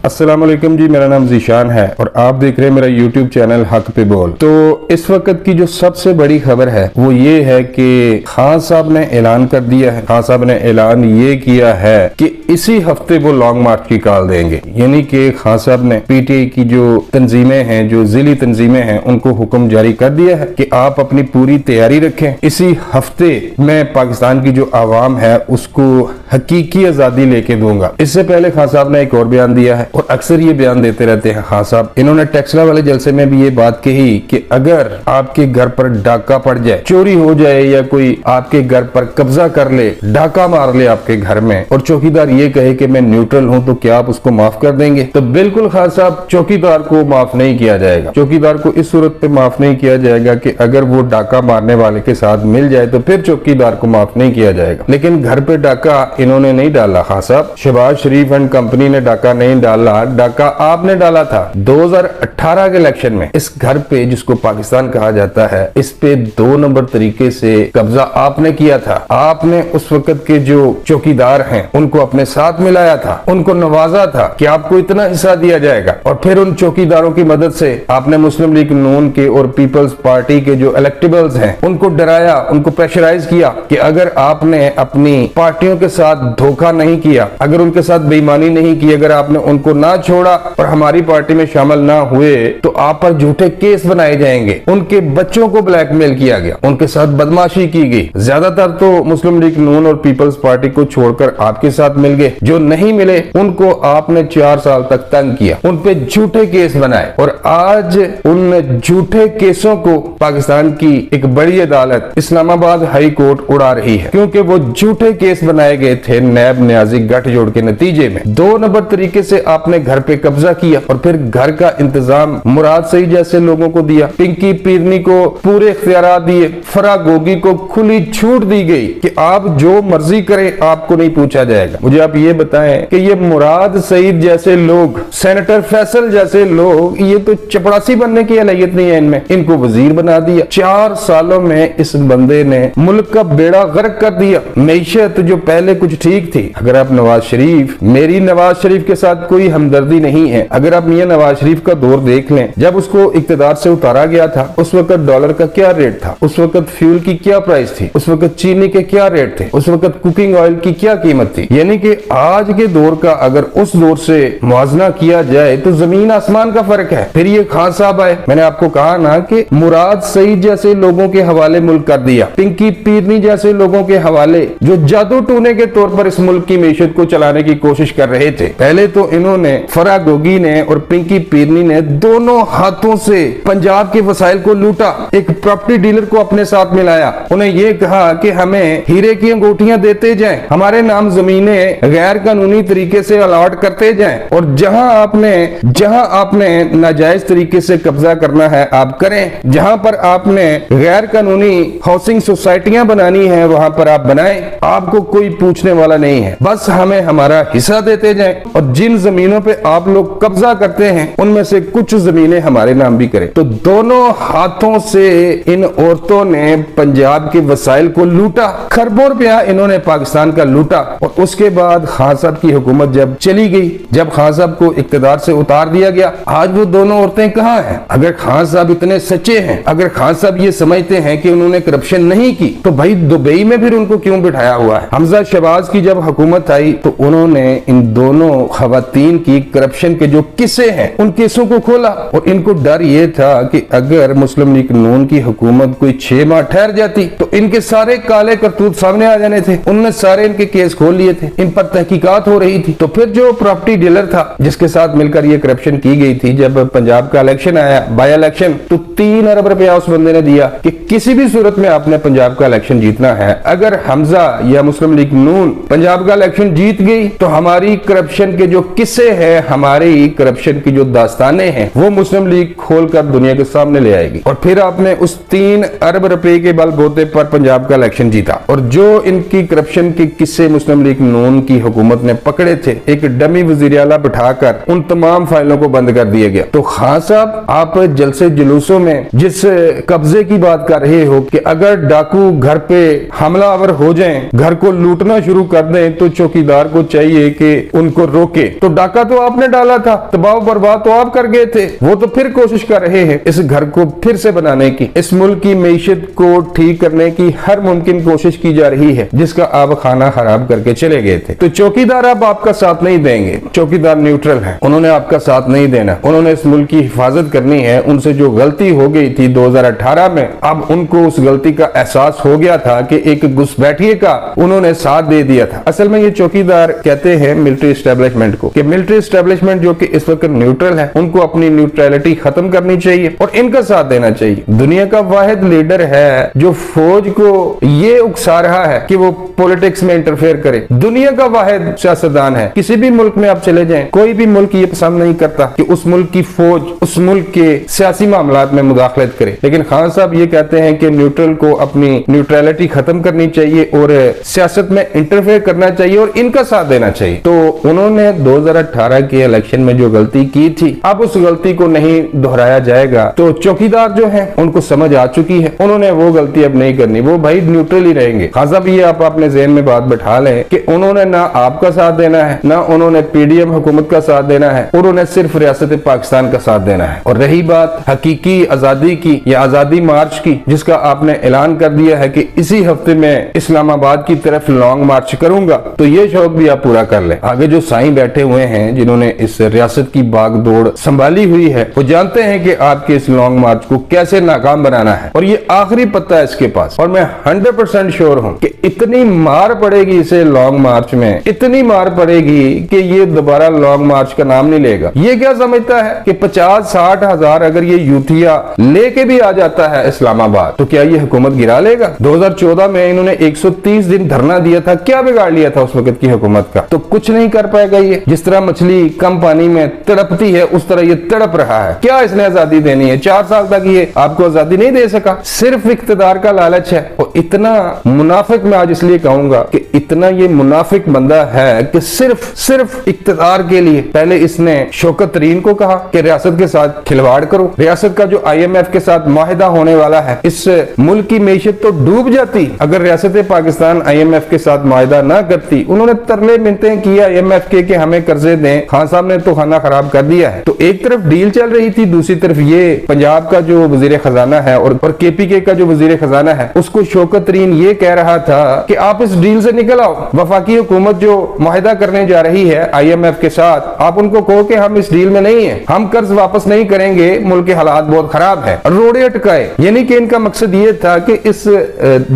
अस्सलाम वालेकुम जी, मेरा नाम जीशान है और आप देख रहे हैं मेरा यूट्यूब चैनल हक पे बोल। तो इस वक्त की जो सबसे बड़ी खबर है वो ये है कि खान साहब ने ऐलान कर दिया है। खान साहब ने ऐलान ये किया है कि इसी हफ्ते वो लॉन्ग मार्च की कॉल देंगे। यानी कि खान साहब ने पीटीआई की जो तंजीमें हैं, जो जिली तंजीमें हैं, उनको हुक्म जारी कर दिया है कि आप अपनी पूरी तैयारी रखें। इसी हफ्ते मैं पाकिस्तान की जो आवाम है उसको हकीकी आजादी लेके दूंगा। इससे पहले खान साहब ने एक और बयान दिया है और अक्सर ये बयान देते रहते हैं खान साहब। इन्होंने टेक्सला वाले जलसे में भी ये बात कही कि अगर आपके घर पर डाका पड़ जाए, चोरी हो जाए या कोई आपके घर पर कब्जा कर ले, डाका मार ले आपके घर में और चौकीदार ये कहे कि मैं न्यूट्रल हूं, तो क्या आप उसको माफ कर देंगे? तो बिल्कुल खान साहब, चौकीदार को माफ नहीं किया जाएगा। चौकीदार को इस सूरत पे माफ नहीं किया जाएगा कि अगर वो डाका मारने वाले के साथ मिल जाए तो फिर चौकीदार को माफ नहीं किया जाएगा। लेकिन घर पे डाका इन्होंने नहीं डाला खान साहब। शहबाज शरीफ एंड कंपनी ने डाका नहीं डाला, डाका आपने डाला था 2018 के इलेक्शन में। इस घर पे जिसको पाकिस्तान कहा जाता है, इस पे 2 नंबर तरीके से कब्जा आपने किया था। आपने उस वक्त के जो चौकीदार हैं उनको अपने साथ मिलाया था, उनको नवाजा था कि आपको इतना हिस्सा दिया जाएगा। और फिर उन चौकीदारों की मदद से आपने मुस्लिम लीग नून के और पीपल्स पार्टी के जो इलेक्टेबल्स हैं उनको डराया, उनको प्रेशराइज किया कि अगर आपने अपनी पार्टियों के साथ धोखा नहीं किया, अगर उनके साथ बेईमानी नहीं की, अगर आपने उनको ना छोड़ा और हमारी पार्टी में शामिल ना हुए तो आप पर झूठे केस बनाए जाएंगे। उनके बच्चों को ब्लैकमेल किया गया, उनके साथ बदमाशी की गई। ज्यादातर तो मुस्लिम लीग नून और पीपल्स पार्टी को छोड़कर आपके साथ मिल गए। जो नहीं मिले उनको आपने 4 साल तक तंग किया, उन पे झूठे केस बनाए और आज उन झूठे केसों को पाकिस्तान की एक बड़ी अदालत इस्लामाबाद हाई कोर्ट उड़ा रही है, क्योंकि वो झूठे केस बनाए गए थे नैब न्याजी गठजोड़ के नतीजे में। 2 नंबर तरीके से आपने घर पे कब्जा किया और फिर घर का इंतजाम मुराद सईद जैसे लोगों को दिया, पिंकी पीरनी को पूरे इख्तियारात दिए, फराह गोगी को खुली छूट दी गई कि आप जो मर्जी करें, आपको नहीं पूछा जाएगा। मुझे आप ये बताएं कि ये मुराद सईद जैसे लोग, सेनेटर फैसल जैसे लोग, ये तो चपड़ासी बनने की अहलियत नहीं है इनमें, इनको वजीर बना दिया। 4 सालों में इस बंदे ने मुल्क का बेड़ा गर्क कर दिया। मैशत जो पहले कुछ ठीक थी, अगर आप नवाज शरीफ, मेरी नवाज शरीफ के साथ कोई हमदर्दी नहीं है, अगर आप मियां नवाज शरीफ का दौर देख लें, जब उसको इक्तदार से उतारा गया था उस वक्त डॉलर का क्या रेट था, उस वक्त फ्यूल की क्या प्राइस थी, उस वक्त चीनी के क्या रेट थे, उस वक्त कुकिंग ऑयल की क्या कीमत थी। यानी कि आज के दौर का अगर उस दौर से मुआवजा किया जाए तो जमीन आसमान का फर्क है। फिर ये खान साहब आए, मैंने आपको कहा ना कि मुराद सईद जैसे लोगों के हवाले मुल्क कर दिया, पिंकी पीरनी जैसे लोगों के हवाले जो जादू टूने के तौर पर इस मुल्क की मैशत को चलाने की कोशिश कर रहे थे। पहले तो इन्होंने, फराह गोगी ने और पिंकी पीरनी ने दोनों हाथों से पंजाब के वसाइल को लूटा। एक प्रॉपर्टी डीलर को अपने साथ मिलाया, उन्हें यह कहा कि हमें हीरे की अंगूठियां देते जाएं, हमारे नाम जमीनें गैर कानूनी तरीके से अलॉट करते जाएं और जहां आपने नाजायज तरीके से कब्जा करना है आप करें, जहां पर आपने गैर कानूनी हाउसिंग सोसाइटियां बनानी है वहां पर आप बनाएं, आपको कोई पूछने वाला नहीं है, बस हमें हमारा हिस्सा देते जाएं और जिन जमीनों पे आप लोग कब्जा करते हैं उनमें से कुछ जमीनें हमारे नाम भी करें। तो दोनों हाथों से इन औरतों ने पंजाब के वसाइल को लूटा, खरबों रुपया इन्होंने पाकिस्तान का लूटा। और उसके बाद खान साहब की हुकूमत जब चली गई, जब खान साहब को इक्तदार से उतार दिया गया, आज वो दोनों औरतें कहां हैं? अगर खान साहब इतने सच्चे हैं, अगर खान साहब ये समझते हैं कि उन्होंने करप्शन नहीं की, तो भाई दुबई में फिर उनको क्यों बिठाया हुआ है? हमजा शहबाज की जब हुकूमत आई तो उन्होंने इन दोनों खवातीन की करप्शन के जो किस्से हैं उन केसों को खोला और इनको डर ये था कि अगर मुस्लिम लीग नून की हुकूमत कोई 6 माह ठहर जाती तो इनके सारे काले करतूत सामने आ जाने थे। उन्होंने सारे इनके केस खोल लिए थे, इन पर तहकीकात हो रही थी। तो फिर जो प्रॉपर्टी डीलर था जिसके साथ मिलकर ये करप्शन की गई थी, जब पंजाब का इलेक्शन आया, बाय इलेक्शन, तो 3 अरब रुपया उस बंदे ने दिया कि किसी भी सूरत में आपने पंजाब का इलेक्शन जीतना है। अगर हमजा या मुस्लिम लीग नून पंजाब का इलेक्शन जीत गई तो हमारी करप्शन के जो किस्से हैं, हमारी करप्शन की जो दास्तानें हैं, वो मुस्लिम लीग खोलकर दुनिया के सामने ले आएगी। और फिर आपने उस 3 अरब रुपए के बलबूते पर पंजाब का इलेक्शन जीता और जो इनकी करप्शन के किस्से मुस्लिम लीग नून की हुकूमत ने पकड़े थे, एक डमी वजीर आला बिठाकर उन तमाम फाइलों को बंद कर दिया गया। तो खान साहब, आप जलसे जुलूसों में जिस कब्जे की बात कर रहे हो कि अगर डाकू घर पे हमलावर हो जाएं, घर को लूटना शुरू शुरू कर दें तो चौकीदार को चाहिए कि उनको रोके। तो डाका तो आपने डाला था, तबाह बर्बाद तो आप कर गए थे, वो तो फिर कोशिश कर रहे हैं इस घर को फिर से बनाने की, इस मुल्क की मईशत को ठीक करने की हर मुमकिन कोशिश की जा रही है जिसका आप खाना खराब करके चले गए थे। तो चौकीदार अब आपका साथ नहीं देंगे, चौकीदार न्यूट्रल है, उन्होंने आपका साथ नहीं देना, उन्होंने इस मुल्क की हिफाजत करनी है। उनसे जो गलती हो गई थी 2018 में, अब उनको उस गलती का एहसास हो गया था कि एक घुसपैठिए का उन्होंने साथ दे दिया था। असल में ये चौकीदार कहते हैं मिलिट्री एस्टेब्लिशमेंट को कि मिलिट्री एस्टेब्लिशमेंट जो कि इस वक्त न्यूट्रल है, उनको अपनी न्यूट्रलिटी खत्म करनी चाहिए और इनका साथ देना चाहिए। दुनिया का वाहिद लीडर है जो फौज को ये उकसा रहा है कि वो पॉलिटिक्स में इंटरफेयर करे। दुनिया का वाहिद सियासतदान है। किसी भी मुल्क में आप चले जाएं, कोई भी मुल्क ये पसंद नहीं करता कि उस मुल्क की फौज उस मुल्क के सियासी मामलात में मुदाखलत करे, लेकिन खान साहब ये कहते हैं कि न्यूट्रल को अपनी न्यूट्रलिटी खत्म करनी चाहिए और सियासत में इंटरफेयर करना चाहिए और इनका साथ देना चाहिए। तो उन्होंने 2018 के इलेक्शन में जो गलती की थी, अब उस गलती को नहीं दोहराया जाएगा। तो चौकीदार जो है उनको समझ आ चुकी है, उन्होंने वो गलती अब नहीं करनी, वो भाई न्यूट्रल ही रहेंगे। खान साहब ये आप अपने ज़हन में बात बैठा लें कि उन्होंने ना आपका साथ देना है, ना उन्होंने पीडीएम हुकूमत का साथ देना है, और उन्हें सिर्फ रियासत पाकिस्तान का साथ देना है। और रही बात हकीकी आजादी की या आजादी मार्च की, जिसका आपने ऐलान कर दिया है कि इसी हफ्ते में इस्लामाबाद की तरफ लॉन्ग मार्च करूंगा, तो ये शौक भी आप पूरा कर लें। आगे जो साईं बैठे हुए हैं जिन्होंने इस रियासत की बागडोर संभाली हुई है, वो जानते हैं कि आपके इस लॉन्ग मार्च को कैसे नाकाम बनाना है, और ये आखिरी पत्ता है इसके पास। और मैं 100% श्योर हूं कि इतनी मार पड़ेगी इसे लॉन्ग मार्च में, इतनी मार पड़ेगी कि ये दोबारा लॉन्ग मार्च का नाम नहीं लेगा। ये क्या समझता है कि 50-60 हजार अगर ये यूथिया लेके भी आ जाता है इस्लामाबाद, तो क्या ये हुकूमत गिरा लेगा? 2014 में इन्होंने 130 दिन धरना दिया था, क्या बिगाड़ लिया था उस वक्त की हुकूमत का? तो कुछ नहीं कर पाएगा ये। जिस तरह मछली कम पानी में तड़पती है, उस तरह ये तड़प रहा है। क्या इसने आजादी देनी है? 4 साल तक ये आपको आजादी नहीं दे सका, सिर्फ इख्तिदार का लालच है। और इतना मुनाफिक, मैं आज इसलिए कहूंगा कि इतना ये मुनाफिक बंदा है कि सिर्फ इख्तिदार के लिए पहले इसने शौकत तरीन को कहा कि रियासत के साथ खिलवाड़ करो। रियासत का जो IMF के साथ माहिदा होने वाला है, इस मुल्क की मैशत तो डूब जाती अगर रियासत पाकिस्तान IMF के साथ माहिदा ना करती। उन्होंने तरले मिलते किए IMF के हमें कर्जे दें, खान साहब ने तो खाना खराब कर दिया है। तो एक तरफ डील चल रही थी, दूसरी तरफ ये पंजाब का जो वजीर खजाना है और KPK का जो वजीर खजाना है, उसको शौकत तरीन ये कह रहा था कि आप इस डील से निकल आओ। वफाकी हुकूमत जो माहिदा करने जा रही है IMF के साथ, आप उनको कहो कि हम इस डील में नहीं है, हम कर्ज वापस नहीं करेंगे, मुल्क के हालात बहुत खराब है, रोड़े अटकाए। यानी कि इनका मकसद ये था कि इस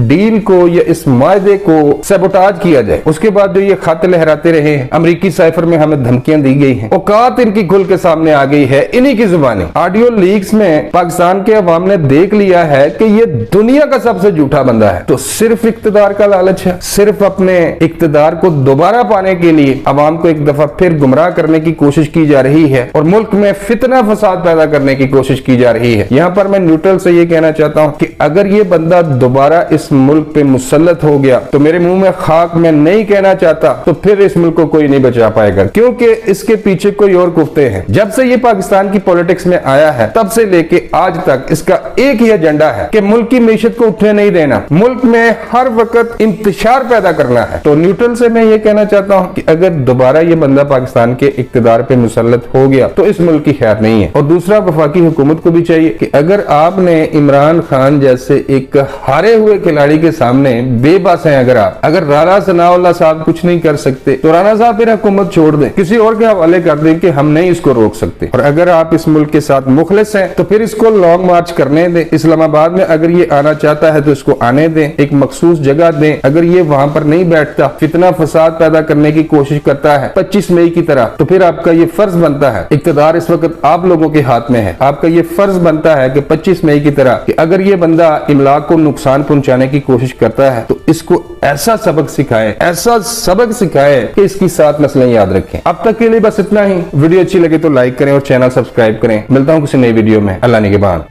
डील को या इस मायदे को सबोटाज किया जाए। उसके बाद जो ये खत लहराते रहे, अमरीकी साइफर में हमें धमकियां दी गई हैं, औकात इनकी खुल के सामने आ गई है इन्हीं की जुबानी। ऑडियो लीक्स में पाकिस्तान के अवाम ने देख लिया है कि ये दुनिया का सबसे झूठा बंदा है। तो सिर्फ इख्तिदार का लालच है, सिर्फ अपने इख्तिदार को दोबारा पाने के लिए अवाम को एक दफा फिर गुमराह करने की कोशिश की जा रही है और मुल्क में फितना फसाद पैदा करने की कोशिश की जा रही है। यहाँ पर मैं न्यूट्रल से ये कहना चाहता हूँ कि अगर ये बंदा दोबारा इस मुल्क पे मुसल्लत हो गया, तो मेरे मुंह में खाक मैं नहीं कहना चाहता, तो फिर इस मुल्क को कोई नहीं बचा पाएगा, क्योंकि इसके पीछे कोई और कुफ्ते हैं। जब से ये पाकिस्तान की पॉलिटिक्स में आया है, तब से लेके आज तक इसका एक ही एजेंडा है कि मुल्क की मीशत को उठने नहीं देना, मुल्क में हर वक्त इंतशार पैदा करना है। तो न्यूट्रल से मैं ये कहना चाहता हूँ कि अगर दोबारा ये बंदा पाकिस्तान के इक्तदार पे मुसल्लत हो गया, तो इस मुल्क की खैर नहीं है। और दूसरा, वफाकी हुकूमत को भी चाहिए कि अगर आपने इमरान खान जैसे एक हारे हुए खिलाड़ी के सामने बेबस हैं, अगर राना सनाउल्लाह साहब कुछ नहीं कर सकते, तो राना साहब फिर हुकूमत छोड़ दें, किसी और के हवाले कर दें कि हम नहीं इसको रोक सकते। और अगर आप इस मुल्क के साथ मुखलिस हैं, तो फिर इसको लॉन्ग मार्च करने दें। इस्लामाबाद में अगर ये आना चाहता है तो इसको आने दें, एक मखसूस जगह दें। अगर ये वहां पर नहीं बैठता, फितना फसाद पैदा करने की कोशिश करता है 25 मई की तरह, तो फिर आपका ये फर्ज बनता है, इक्तदार इस वक्त आप लोगों के हाथ में है, आपका ये फर्ज बनता है कि 25 मई की तरह कि अगर ये बंदा इमलाक को नुकसान पहुंचाने की कोशिश करता है, तो इसको ऐसा सबक सिखाए कि इसकी 7 नस्लें याद रखें। अब तक के लिए बस इतना ही। वीडियो अच्छी लगे तो लाइक करें और चैनल सब्सक्राइब करें। मिलता हूं किसी नई वीडियो में। अल्लाह निगहबान।